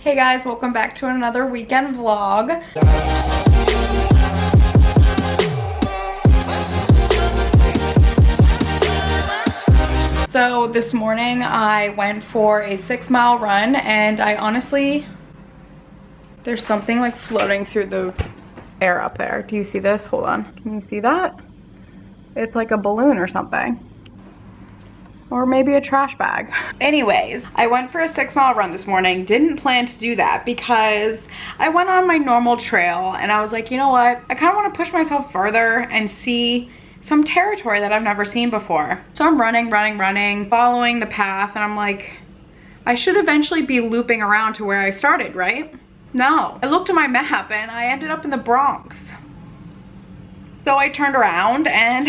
Hey guys, welcome back to another weekend vlog. So this morning I went for a 6-mile run and I honestly, there's something like floating through the air up there. Do you see this? Hold on. Can you see that? It's like a balloon or something. Or maybe a trash bag. Anyways, I went for a 6-mile run this morning. Didn't plan to do that because I went on my normal trail and I was like, you know what? I kind of want to push myself further and see some territory that I've never seen before. So I'm running, following the path, and I'm like, I should eventually be looping around to where I started, right? No. I looked at my map and I ended up in the Bronx. So I turned around and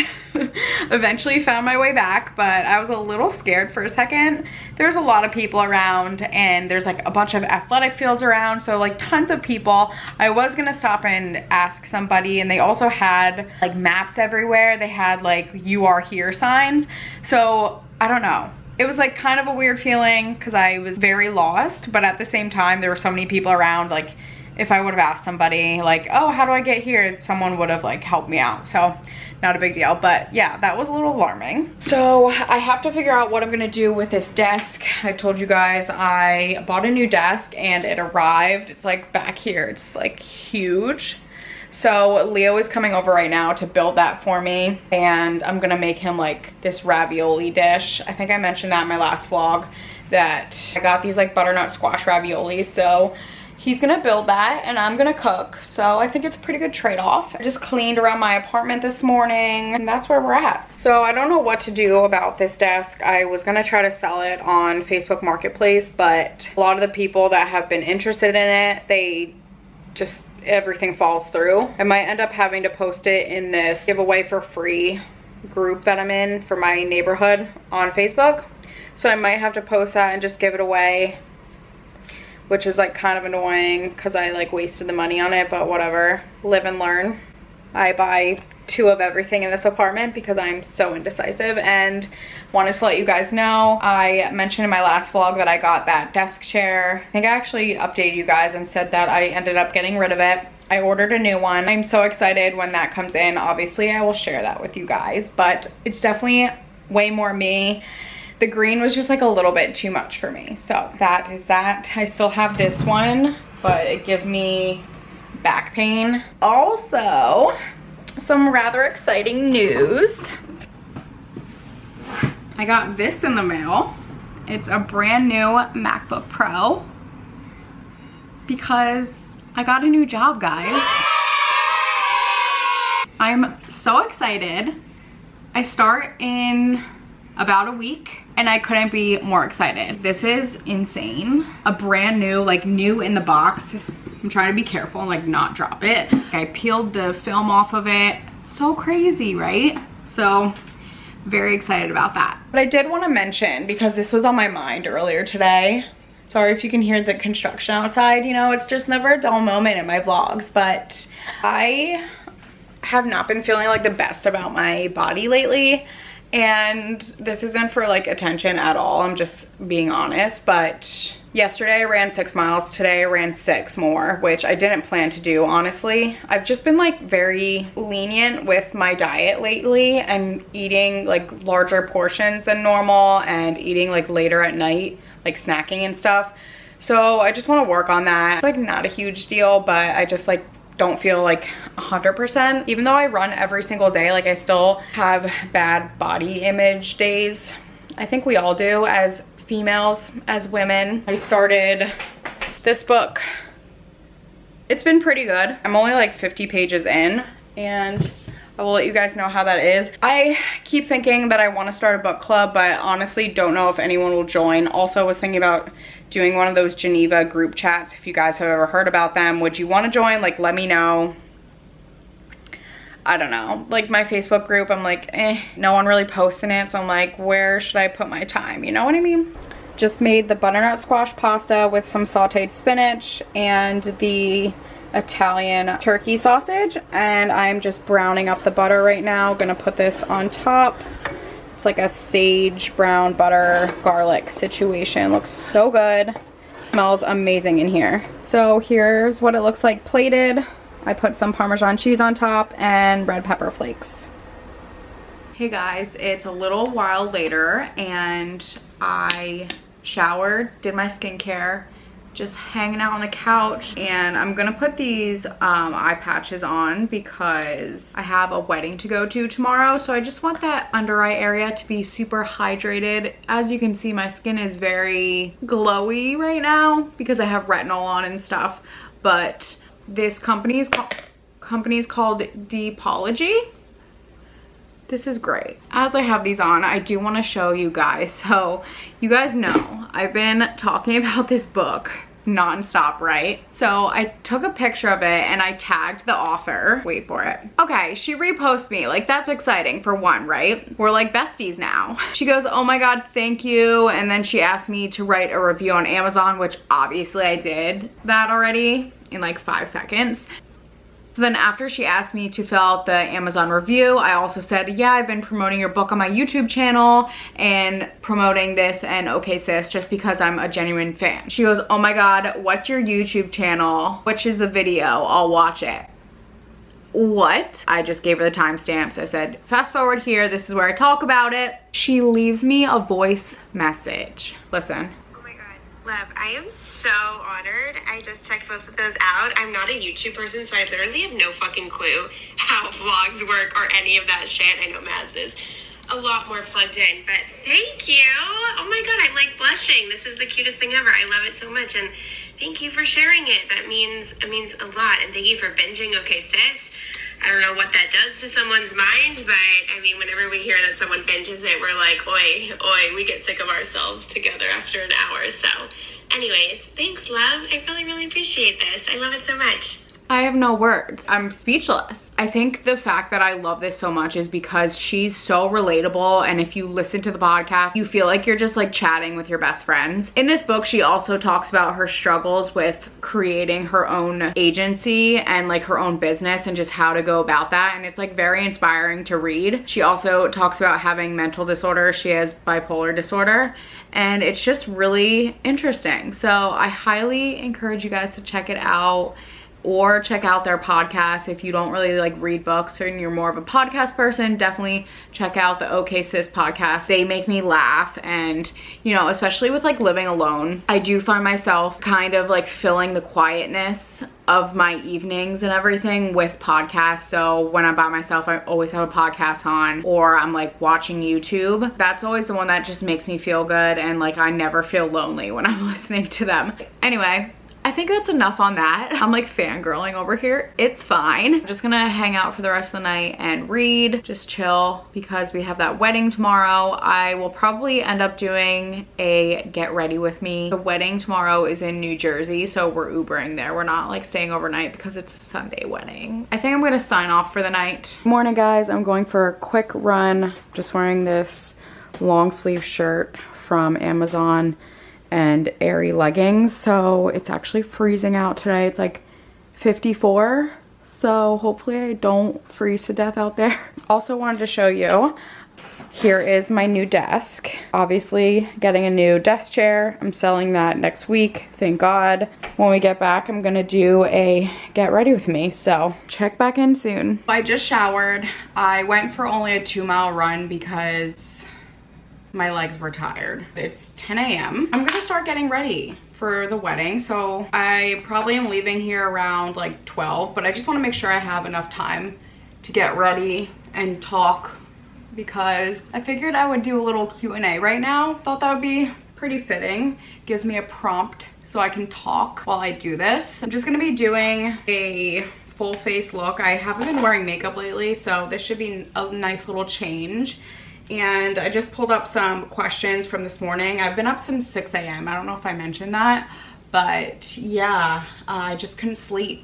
eventually found my way back, but I was a little scared for a second. There's a lot of people around and there's like a bunch of athletic fields around, so like tons of people. I was gonna stop and ask somebody, and they also had like maps everywhere. They had like "you are here" signs. So I don't know. It was like kind of a weird feeling because I was very lost, but at the same time there were so many people around. Like if I would have asked somebody like, oh, how do I get here? Someone would have like helped me out. So not a big deal, but yeah, that was a little alarming. So I have to figure out what I'm gonna do with this desk. I told you guys I bought a new desk and it arrived. It's like back here, it's like huge. So Leo is coming over right now to build that for me, and I'm gonna make him like this ravioli dish. I think I mentioned that in my last vlog that I got these like butternut squash raviolis. So he's gonna build that and I'm gonna cook. So I think it's a pretty good trade-off. I just cleaned around my apartment this morning and that's where we're at. So I don't know what to do about this desk. I was gonna try to sell it on Facebook Marketplace, but a lot of the people that have been interested in it, they just, everything falls through. I might end up having to post it in this giveaway for free group that I'm in for my neighborhood on Facebook. So I might have to post that and just give it away, which is like kind of annoying because I like wasted the money on it, but whatever, live and learn. I buy 2 of everything in this apartment because I'm so indecisive, and wanted to let you guys know, I mentioned in my last vlog that I got that desk chair. I think I actually updated you guys and said that I ended up getting rid of it. I ordered a new one. I'm so excited when that comes in. Obviously I will share that with you guys, but it's definitely way more me. The green was just like a little bit too much for me. So that is that. I still have this one, but it gives me back pain. Also, some rather exciting news. I got this in the mail. It's a brand new MacBook Pro because I got a new job, guys. I'm so excited. I start in about a week and I couldn't be more excited. This is insane. A brand new, like new in the box. I'm trying to be careful and like not drop it. I peeled the film off of it. So crazy, right? So very excited about that. But I did want to mention, because this was on my mind earlier today. Sorry if you can hear the construction outside, you know, it's just never a dull moment in my vlogs, but I have not been feeling like the best about my body lately. And this isn't for like attention at all, I'm just being honest, but yesterday I ran 6 miles, today I ran 6 more, which I didn't plan to do, honestly. I've just been like very lenient with my diet lately and eating like larger portions than normal and eating like later at night, like snacking and stuff. So I just want to work on that. It's like not a huge deal, but I just like don't feel like 100%. Even though I run every single day, like I still have bad body image days. I think we all do as females, as women. I started this book. It's been pretty good. I'm only like 50 pages in and I will let you guys know how that is. I keep thinking that I want to start a book club, but honestly don't know if anyone will join. Also was thinking about doing one of those Geneva group chats. If you guys have ever heard about them, would you want to join? Like, let me know. I don't know. Like my Facebook group, I'm like, no one really posting it. So I'm like, where should I put my time? You know what I mean? Just made the butternut squash pasta with some sauteed spinach and the Italian turkey sausage, and I'm just browning up the butter right now. Gonna put this on top. It's like a sage brown butter garlic situation. Looks so good. smells amazing in here. So here's what it looks like plated. I put some Parmesan cheese on top and red pepper flakes. Hey guys, it's a little while later and I showered, did my skincare, just hanging out on the couch, and I'm gonna put these eye patches on because I have a wedding to go to tomorrow, so I just want that under eye area to be super hydrated. As you can see, my skin is very glowy right now because I have retinol on and stuff, but this company is called Deepology. This is great. As I have these on, I do want to show you guys. So you guys know I've been talking about this book non-stop, right? So I took a picture of it and I tagged the author. Wait for it. Okay, she reposts me. Like, that's exciting for one, right? We're like besties now. She goes, oh my god, thank you. And then she asked me to write a review on Amazon, which obviously I did that already in like 5 seconds. So then after she asked me to fill out the Amazon review, I also said, yeah, I've been promoting your book on my YouTube channel and promoting this and Okay Sis just because I'm a genuine fan. She goes, oh my god, what's your YouTube channel? Which is the video? I'll watch it. What? I just gave her the timestamps. I said, fast forward here, this is where I talk about it. She leaves me a voice message. Listen. Love, I am so honored. I just checked both of those out. I'm not a YouTube person, so I literally have no fucking clue how vlogs work or any of that shit. I know Mads is a lot more plugged in, but thank you. Oh my god, I'm like blushing. This is the cutest thing ever. I love it so much, and thank you for sharing it. It means a lot, and thank you for binging Okay Sis. I don't know what that does to someone's mind, but I mean, whenever we hear that someone binges it, we're like, oi, oi, we get sick of ourselves together after an hour. So anyways, thanks, love. I really, really appreciate this. I love it so much. I have no words. I'm speechless. I think the fact that I love this so much is because she's so relatable, and if you listen to the podcast, you feel like you're just like chatting with your best friends. In this book, she also talks about her struggles with creating her own agency and like her own business and just how to go about that, and it's like very inspiring to read. She also talks about having mental disorder. She has bipolar disorder, and it's just really interesting. So I highly encourage you guys to check it out, or check out their podcast. If you don't really like read books and you're more of a podcast person, definitely check out the Okay Sis podcast. They make me laugh, and you know, especially with like living alone, I do find myself kind of like filling the quietness of my evenings and everything with podcasts. So when I'm by myself, I always have a podcast on, or I'm like watching YouTube. That's always the one that just makes me feel good, and like I never feel lonely when I'm listening to them. Anyway, I think that's enough on that. I'm like fangirling over here. It's fine. I'm just gonna hang out for the rest of the night and read, just chill, because we have that wedding tomorrow. I will probably end up doing a get ready with me. The wedding tomorrow is in New Jersey, so we're Ubering there. We're not like staying overnight because it's a Sunday wedding. I think I'm gonna sign off for the night. Morning guys, I'm going for a quick run. Just wearing this long sleeve shirt from Amazon and Aerie leggings. So it's actually freezing out today. It's like 54, so hopefully I don't freeze to death out there. Also wanted to show you, here is my new desk. Obviously getting a new desk chair. I'm selling that next week, thank God. When we get back, I'm gonna do a get ready with me, so check back in soon. I just showered. I went for only a 2-mile run because my legs were tired. It's 10 a.m. I'm gonna start getting ready for the wedding, so I probably am leaving here around like 12, but I just want to make sure I have enough time to get ready and talk, because I figured I would do a little Q&A right now. Thought that would be pretty fitting. Gives me a prompt so I can talk while I do this. I'm just gonna be doing a full face look. I haven't been wearing makeup lately, so this should be a nice little change. And I just pulled up some questions from this morning. I've been up since 6 a.m. I don't know if I mentioned that, but yeah, I just couldn't sleep.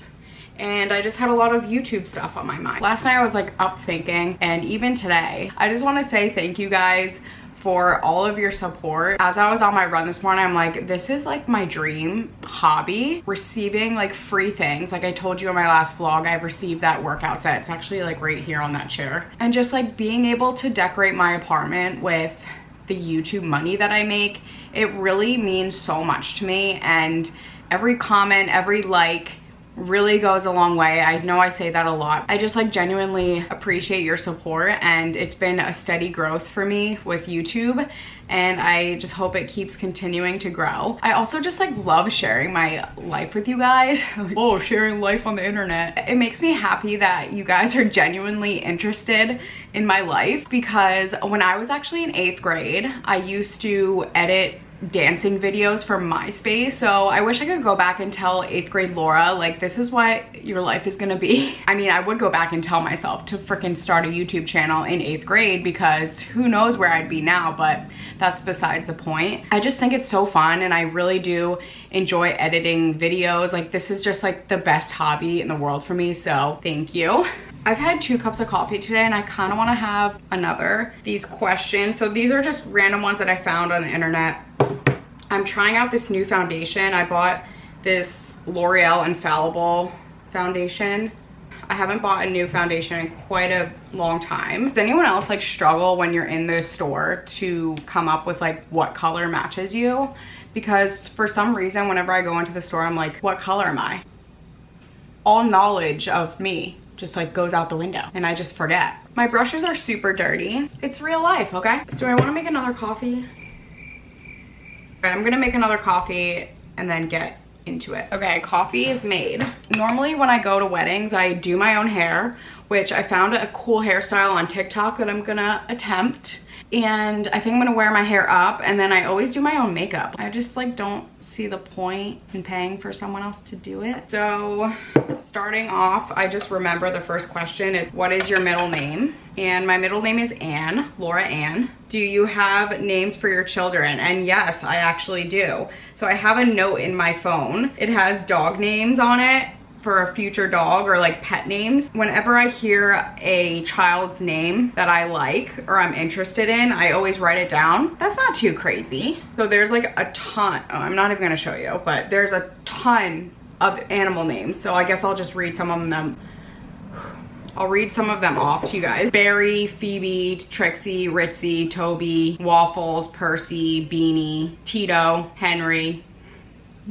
And I just had a lot of YouTube stuff on my mind. Last night I was like up thinking, and even today. I just want to say thank you guys for all of your support. As I was on my run this morning, I'm like, this is like my dream hobby, receiving like free things. Like I told you in my last vlog, I've received that workout set. It's actually like right here on that chair. And just like being able to decorate my apartment with the YouTube money that I make. It really means so much to me, and every comment, every like really goes a long way. I know I say that a lot. I just like genuinely appreciate your support, and it's been a steady growth for me with YouTube, and I just hope it keeps continuing to grow. I also just like love sharing my life with you guys. Oh, sharing life on the internet. It makes me happy that you guys are genuinely interested in my life, because when I was actually in 8th grade, I used to edit dancing videos for MySpace. So I wish I could go back and tell 8th grade Laura, like, this is what your life is gonna be. I mean, I would go back and tell myself to freaking start a YouTube channel in 8th grade, because who knows where I'd be now, but that's besides the point. I just think it's so fun, and I really do enjoy editing videos. Like, this is just like the best hobby in the world for me, so thank you. I've had 2 cups of coffee today, and I kind of want to have another. These questions, so these are just random ones that I found on the internet. I'm trying out this new foundation. I bought this L'Oreal Infallible foundation. I haven't bought a new foundation in quite a long time. Does anyone else like struggle when you're in the store to come up with like what color matches you? Because for some reason, whenever I go into the store, I'm like, what color am I? All knowledge of me just like goes out the window, and I just forget. My brushes are super dirty. It's real life, okay? Do I want to make another coffee? All right, I'm gonna make another coffee and then get into it. Okay, coffee is made. Normally when I go to weddings, I do my own hair, which I found a cool hairstyle on TikTok that I'm gonna attempt. And I think I'm gonna wear my hair up, and then I always do my own makeup. I just like don't see the point in paying for someone else to do it. So starting off, I just remember the first question. It's, what is your middle name? And my middle name is Ann, Laura Ann. Do you have names for your children? And yes, I actually do. So I have a note in my phone. It has dog names on it for a future dog, or like pet names. Whenever I hear a child's name that I like or I'm interested in, I always write it down. That's not too crazy. So there's like a ton, oh, I'm not even gonna show you, but there's a ton of animal names. So I guess I'll just read some of them. I'll read some of them off to you guys. Barry, Phoebe, Trixie, Ritzy, Toby, Waffles, Percy, Beanie, Tito, Henry.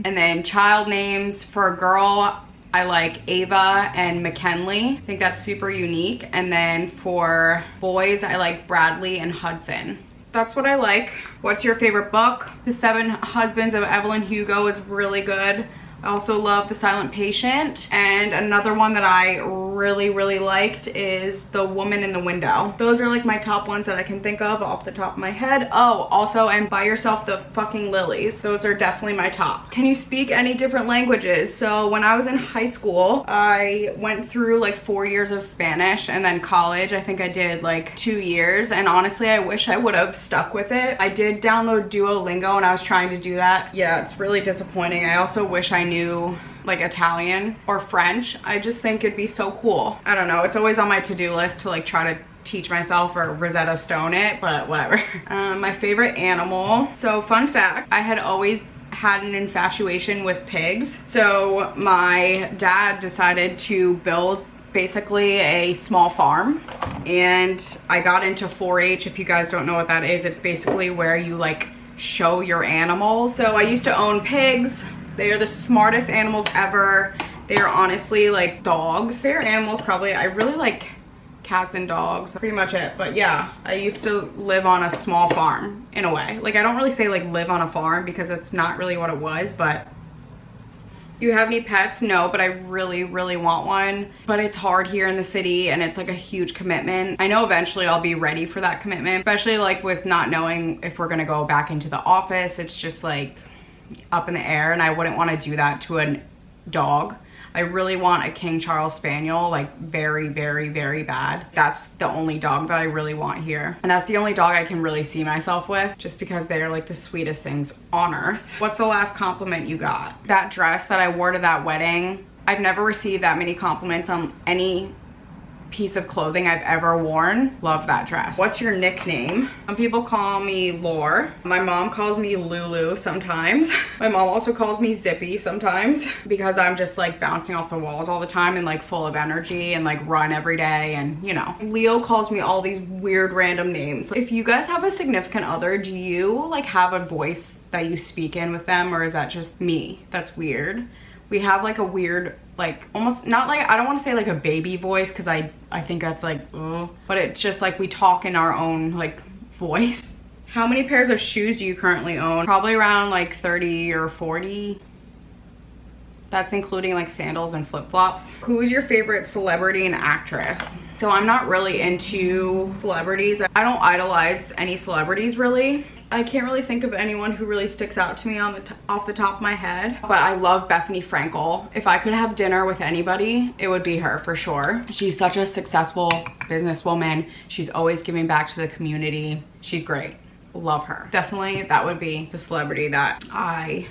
And then child names for a girl, I like Ava and McKinley. I think that's super unique. And then for boys, I like Bradley and Hudson. That's what I like. What's your favorite book? The 7 Husbands of Evelyn Hugo is really good. I also love The Silent Patient. And another one that I really liked is The Woman in the Window. Those are like my top ones that I can think of off the top of my head. Oh, also, and Buy Yourself the Fucking Lilies. Those are definitely my top. Can you speak any different languages? So when I was in high school, I went through like 4 years of Spanish, and then college, I think I did like 2 years. And honestly, I wish I would have stuck with it. I did download Duolingo, and I was trying to do that. Yeah, it's really disappointing. I also wish I knew like Italian or French. I just think it'd be so cool. I don't know, it's always on my to-do list to like try to teach myself or Rosetta Stone it, but whatever. My favorite animal. So fun fact, I had always had an infatuation with pigs. So my dad decided to build basically a small farm, and I got into 4-H. If you guys don't know what that is, it's basically where you like show your animals. So I used to own pigs. They are the smartest animals ever. They are honestly like dogs. Favorite animals probably, I really like cats and dogs, pretty much it. But yeah, I used to live on a small farm in a way. Like, I don't really say like live on a farm because it's not really what it was, but do you have any pets? No, but I really want one. But it's hard here in the city, and it's like a huge commitment. I know eventually I'll be ready for that commitment, especially like with not knowing if we're gonna go back into the office. It's just like up in the air, and I wouldn't want to do that to a dog. I really want a King Charles Spaniel, like very bad. That's the only dog that I really want here. And that's the only dog I can really see myself with, just because they're like the sweetest things on earth. What's the last compliment you got? That dress that I wore to that wedding. I've never received that many compliments on any piece of clothing I've ever worn. Love that dress. What's your nickname? Some people call me Lore. My mom calls me Lulu sometimes. My mom also calls me Zippy sometimes because I'm just like bouncing off the walls all the time and like full of energy and like run every day, and you know. Leo calls me all these weird random names. If you guys have a significant other, do you like have a voice that you speak in with them, or is that just me? That's weird. We have like a weird, like almost not like, I don't want to say like a baby voice because I think that's like, ugh, but it's just like we talk in our own like voice. How many pairs of shoes do you currently own? Probably around like 30 or 40. That's including like sandals and flip-flops. Who's your favorite celebrity and actress? So I'm not really into celebrities. I don't idolize any celebrities really. I can't really think of anyone who really sticks out to me off the top of my head. But I love Bethany Frankel. If I could have dinner with anybody, it would be her for sure. She's such a successful businesswoman. She's always giving back to the community. She's great. Love her. Definitely that would be the celebrity that I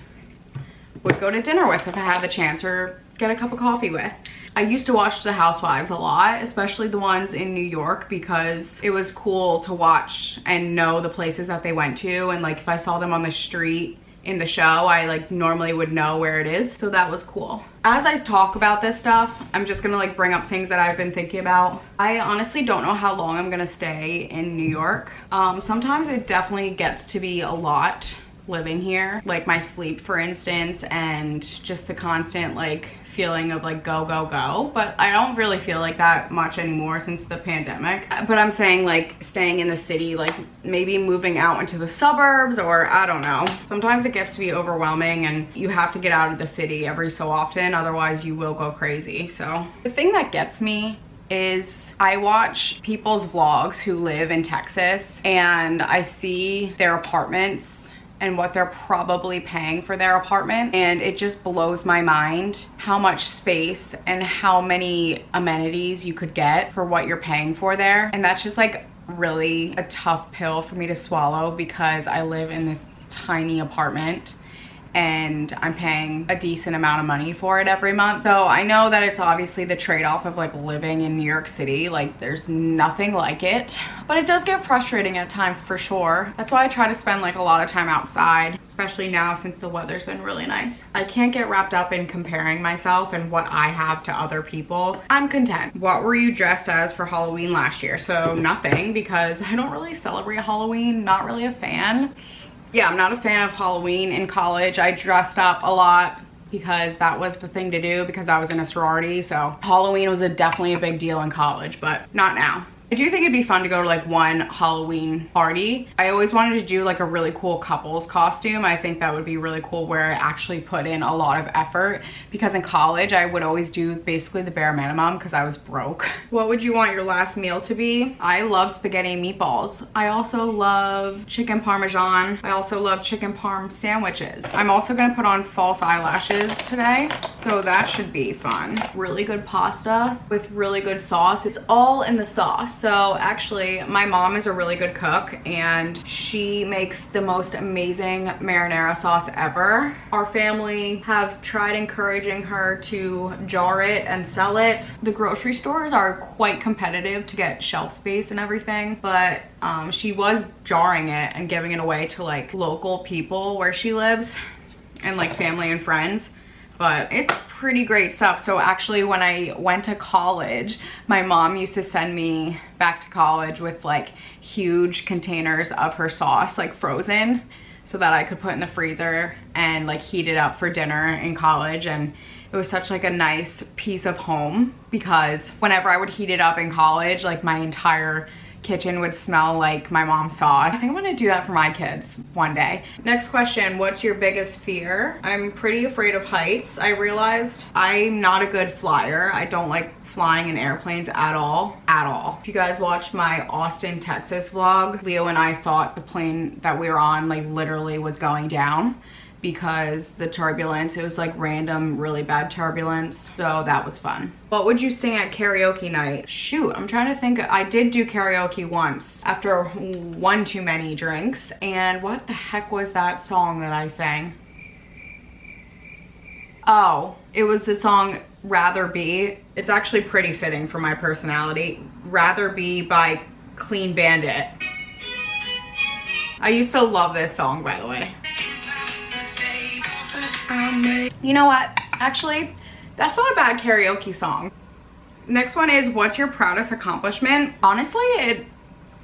would go to dinner with if I had the chance, or get a cup of coffee with. I used to watch The Housewives a lot, especially the ones in New York, because it was cool to watch and know the places that they went to, and like if I saw them on the street in the show, I like normally would know where it is, so that was cool. As I talk about this stuff, I'm just gonna like bring up things that I've been thinking about. I honestly don't know how long I'm gonna stay in New York. Sometimes it definitely gets to be a lot living here, like my sleep for instance, and just the constant like feeling of like go go go, but I don't really feel like that much anymore since the pandemic. But I'm saying like staying in the city, like maybe moving out into the suburbs, or I don't know, sometimes it gets to be overwhelming and you have to get out of the city every so often, otherwise you will go crazy. So the thing that gets me is I watch people's vlogs who live in Texas, and I see their apartments and what they're probably paying for their apartment, and it just blows my mind how much space and how many amenities you could get for what you're paying for there. And that's just like really a tough pill for me to swallow, because I live in this tiny apartment and I'm paying a decent amount of money for it every month. So I know that it's obviously the trade-off of like living in New York City. Like there's nothing like it, but it does get frustrating at times for sure. That's why I try to spend like a lot of time outside, especially now since the weather's been really nice. I can't get wrapped up in comparing myself and what I have to other people. I'm content. What were you dressed as for Halloween last year? So nothing, because I don't really celebrate Halloween, not really a fan. Yeah, I'm not a fan of Halloween. In college, I dressed up a lot because that was the thing to do because I was in a sorority. So Halloween was definitely a big deal in college, but not now. I do think it'd be fun to go to like one Halloween party. I always wanted to do like a really cool couples costume. I think that would be really cool where I actually put in a lot of effort, because in college I would always do basically the bare minimum because I was broke. What would you want your last meal to be? I love spaghetti and meatballs. I also love chicken parmesan. I also love chicken parm sandwiches. I'm also gonna put on false eyelashes today, so that should be fun. Really good pasta with really good sauce. It's all in the sauce. So actually, my mom is a really good cook and she makes the most amazing marinara sauce ever. Our family have tried encouraging her to jar it and sell it. The grocery stores are quite competitive to get shelf space and everything, but she was jarring it and giving it away to like local people where she lives and like family and friends. But it's pretty great stuff. So actually when I went to college, my mom used to send me back to college with like huge containers of her sauce, like frozen, so that I could put in the freezer and like heat it up for dinner in college. And it was such like a nice piece of home, because whenever I would heat it up in college, like my entire kitchen would smell like my mom's sauce. I think I'm gonna do that for my kids one day. Next question, what's your biggest fear? I'm pretty afraid of heights. I realized I'm not a good flyer. I don't like flying in airplanes at all. If you guys watched my Austin, Texas vlog, Leo and I thought the plane that we were on like literally was going down because the turbulence, it was like random really bad turbulence, so that was fun. What would you sing at karaoke night? Shoot, I'm trying to think. I did do karaoke once after one too many drinks, and what the heck was that song that I sang? Oh, it was the song Rather Be. It's actually pretty fitting for my personality. Rather Be by Clean Bandit. I used to love this song, by the way. You know what? Actually, that's not a bad karaoke song. Next one is, what's your proudest accomplishment? Honestly,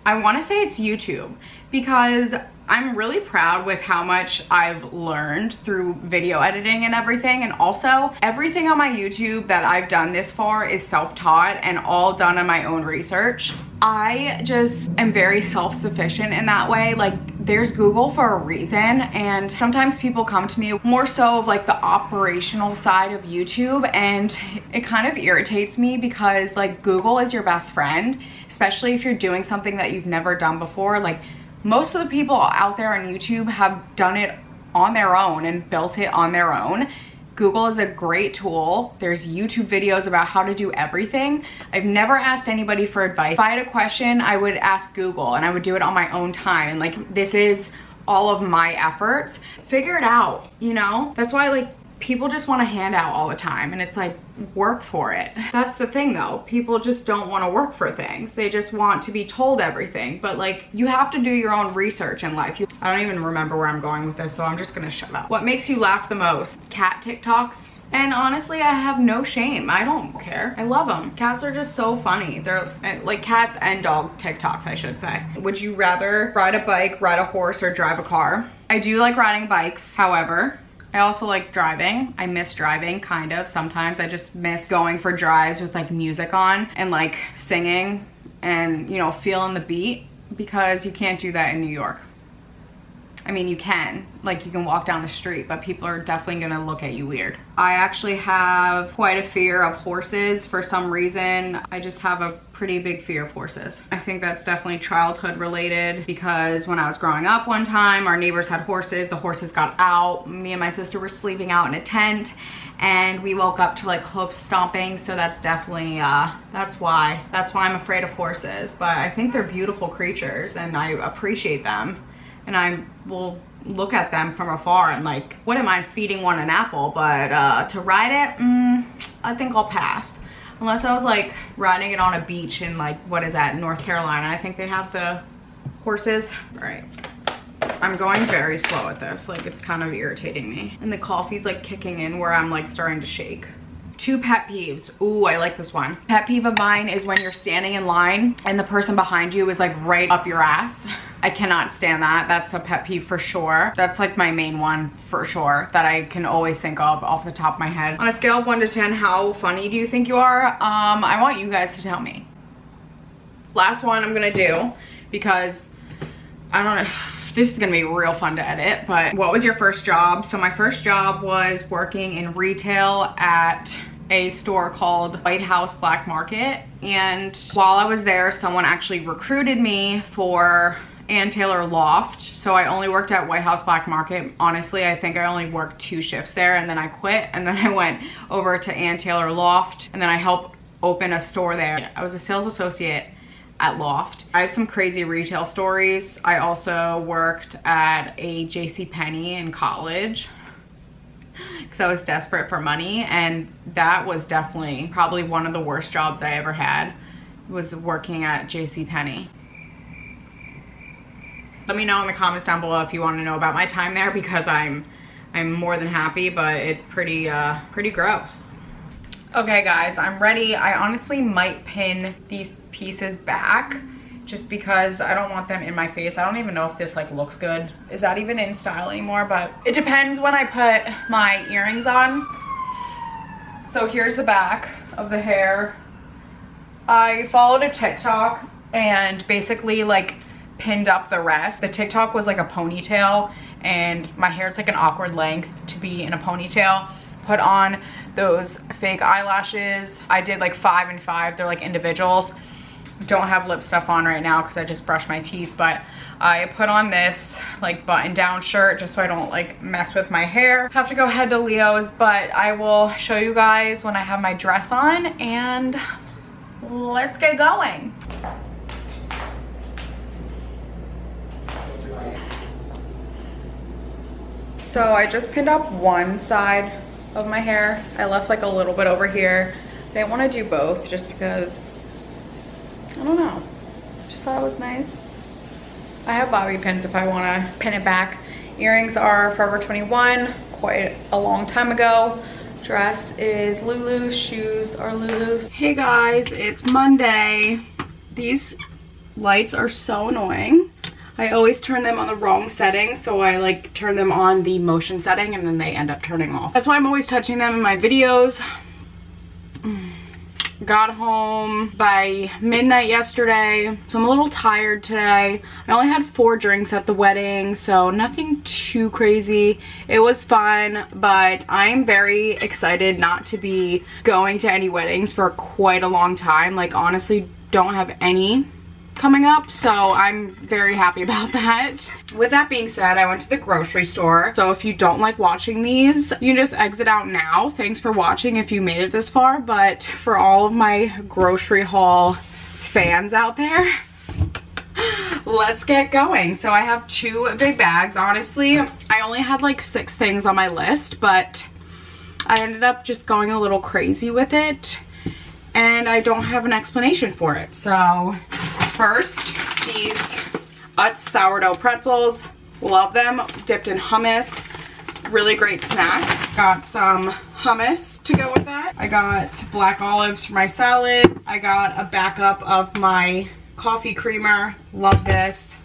I want to say it's YouTube, because I'm really proud with how much I've learned through video editing and everything. And also, everything on my YouTube that I've done this far is self-taught and all done on my own research. I just am very self-sufficient in that way. Like, there's Google for a reason, and sometimes people come to me more so of like the operational side of YouTube, and it kind of irritates me because like Google is your best friend, especially if you're doing something that you've never done before. Like, most of the people out there on YouTube have done it on their own and built it on their own. Google is a great tool. There's YouTube videos about how to do everything. I've never asked anybody for advice. If I had a question, I would ask Google, and I would do it on my own time. And like, this is all of my efforts. Figure it out, you know? That's why like people just want a handout all the time, and it's like, work for it. That's the thing though, people just don't want to work for things. They just want to be told everything. But like, you have to do your own research in life. I don't even remember where I'm going with this, so I'm just gonna shut up. What makes you laugh the most? Cat TikToks. And honestly, I have no shame. I don't care. I love them. Cats are just so funny. They're like cats and dog TikToks, I should say. Would you rather ride a bike, ride a horse, or drive a car? I do like riding bikes, however. I also like driving. I miss driving, kind of. Sometimes I just miss going for drives with like music on and like singing and, you know, feeling the beat, because you can't do that in New York. I mean, you can, like, you can walk down the street, but people are definitely gonna look at you weird. I actually have quite a fear of horses for some reason. I just have a pretty big fear of horses. I think that's definitely childhood related, because when I was growing up one time, our neighbors had horses. The horses got out. Me and my sister were sleeping out in a tent, and we woke up to like hoof stomping. So that's definitely, that's why I'm afraid of horses. But I think they're beautiful creatures, and I appreciate them. And I will look at them from afar and like, wouldn't mind feeding one an apple, but to ride it, I think I'll pass. Unless I was like riding it on a beach in like, what is that, North Carolina. I think they have the horses. All right, I'm going very slow at this. Like, it's kind of irritating me. And the coffee's like kicking in where I'm like starting to shake. 2 pet peeves. Ooh, I like this one. Pet peeve of mine is when you're standing in line and the person behind you is like right up your ass. I cannot stand that. That's a pet peeve for sure. That's like my main one for sure that I can always think of off the top of my head. On a scale of 1 to 10, how funny do you think you are? I want you guys to tell me. Last one I'm gonna do, because I don't know, this is gonna be real fun to edit, but what was your first job? So my first job was working in retail at a store called White House Black Market. And while I was there, someone actually recruited me for Ann Taylor Loft. So I only worked at White House Black Market. Honestly, I think I only worked 2 shifts there, and then I quit, and then I went over to Ann Taylor Loft, and then I helped open a store there. I was a sales associate at Loft. I have some crazy retail stories. I also worked at a JCPenney in college because I was desperate for money, and that was definitely probably one of the worst jobs I ever had, was working at JCPenney. Let me know in the comments down below if you want to know about my time there, because I'm more than happy, but it's pretty gross. Okay guys, I'm ready. I honestly might pin these pieces back just because I don't want them in my face. I don't even know if this like looks good. Is that even in style anymore? But it depends when I put my earrings on. So here's the back of the hair. I followed a TikTok and basically like pinned up the rest. The TikTok was like a ponytail, and my hair is like an awkward length to be in a ponytail. Put on those fake eyelashes. I did like 5 and 5. They're like individuals. Don't have lip stuff on right now because I just brushed my teeth, but I put on this like button down shirt just so I don't like mess with my hair. Have to go head to Leo's, but I will show you guys when I have my dress on, and let's get going. So I just pinned up one side of my hair. I left like a little bit over here. I didn't want to do both just because, I don't know, just thought it was nice. I have bobby pins if I want to pin it back. Earrings are Forever 21, quite a long time ago. Dress is Lulu's, shoes are Lulu's. Hey guys, it's Monday. These lights are so annoying. I always turn them on the wrong setting, so I like turn them on the motion setting and then they end up turning off. That's why I'm always touching them in my videos. Got home by midnight yesterday, so I'm a little tired today. I only had 4 drinks at the wedding, so nothing too crazy. It was fun, but I'm very excited not to be going to any weddings for quite a long time. Like, honestly, don't have any coming up, so I'm very happy about that. With that being said, I went to the grocery store, so if you don't like watching these, you can just exit out now. Thanks for watching if you made it this far, but for all of my grocery haul fans out there, let's get going. So I have 2 big bags. Honestly, I only had like 6 things on my list, but I ended up just going a little crazy with it, and I don't have an explanation for it. So first, these Utz sourdough pretzels. Love them, dipped in hummus. Really great snack. Got some hummus to go with that. I got black olives for my salads. I got a backup of my coffee creamer. Love this.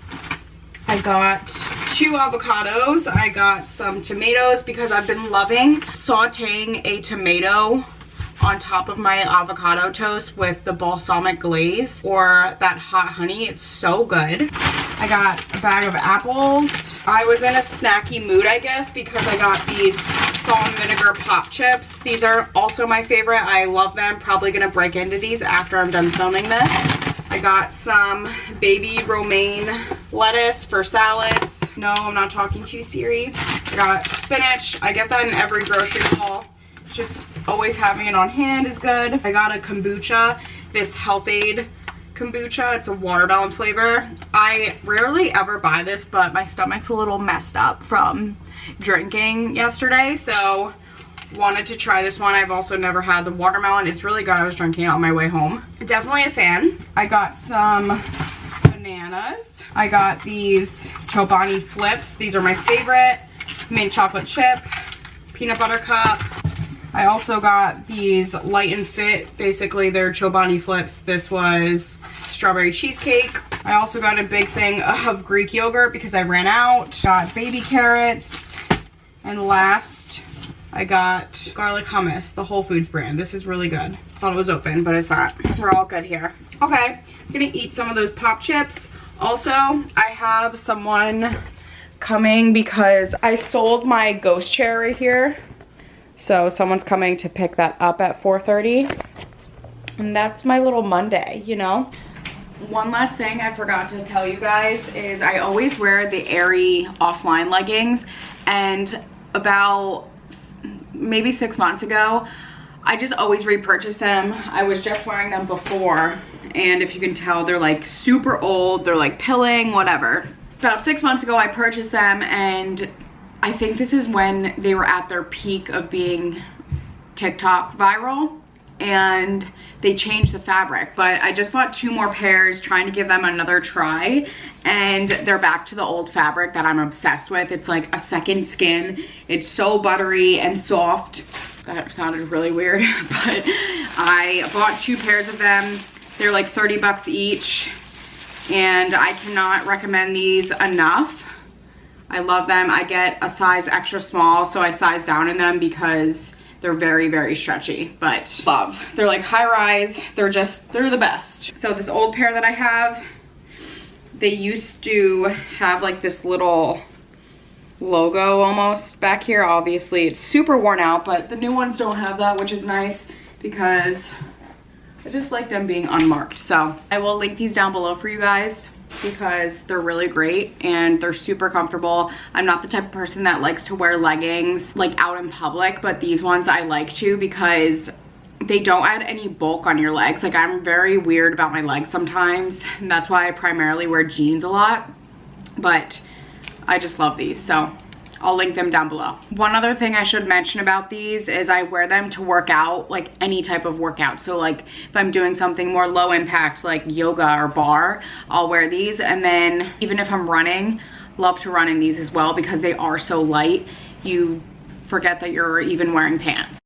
I got 2 avocados. I got some tomatoes because I've been loving sauteing a tomato on top of my avocado toast with the balsamic glaze or that hot honey. It's so good. I got a bag of apples. I was in a snacky mood, I guess, because I got these salt and vinegar pop chips. These are also my favorite. I love them. Probably gonna break into these after I'm done filming this. I got some baby romaine lettuce for salads. No, I'm not talking to you, Siri. I got spinach. I get that in every grocery haul. Just always having it on hand is good. I got a kombucha, this Health Aid kombucha. It's a watermelon flavor. I rarely ever buy this, but my stomach's a little messed up from drinking yesterday, so wanted to try this one. I've also never had the watermelon. It's really good. I was drinking it on my way home. Definitely a fan. I got some bananas. I got these Chobani flips. These are my favorite. Mint chocolate chip, peanut butter cup. I also got these Light and Fit. Basically, they're Chobani flips. This was strawberry cheesecake. I also got a big thing of Greek yogurt because I ran out. Got baby carrots. And last, I got garlic hummus, the Whole Foods brand. This is really good. Thought it was open, but it's not. We're all good here. Okay, I'm gonna eat some of those pop chips. Also, I have someone coming because I sold my ghost chair right here. So someone's coming to pick that up at 4:30. And that's my little Monday, you know? One last thing I forgot to tell you guys is I always wear the Aerie offline leggings, and about maybe 6 months ago, I just always repurchase them. I was just wearing them before, and if you can tell, they're like super old, they're like pilling, whatever. About 6 months ago, I purchased them, and I think this is when they were at their peak of being TikTok viral, and they changed the fabric. But I just bought 2 more pairs, trying to give them another try, and they're back to the old fabric that I'm obsessed with. It's like a second skin. It's so buttery and soft. That sounded really weird, but I bought 2 pairs of them. They're like 30 bucks each, and I cannot recommend these enough. I love them. I get a size extra small, so I size down in them because they're very, very stretchy, but love. They're like high rise. They're the best. So this old pair that I have, they used to have like this little logo almost back here. Obviously it's super worn out, but the new ones don't have that, which is nice because I just like them being unmarked. So I will link these down below for you guys because they're really great and they're super comfortable. I'm not the type of person that likes to wear leggings like out in public, but these ones I like to because they don't add any bulk on your legs. Like, I'm very weird about my legs sometimes, and that's why I primarily wear jeans a lot, but I just love these. So I'll link them down below. One other thing I should mention about these is I wear them to work out, like any type of workout. So like if I'm doing something more low impact like yoga or bar, I'll wear these. And then even if I'm running, love to run in these as well because they are so light, you forget that you're even wearing pants.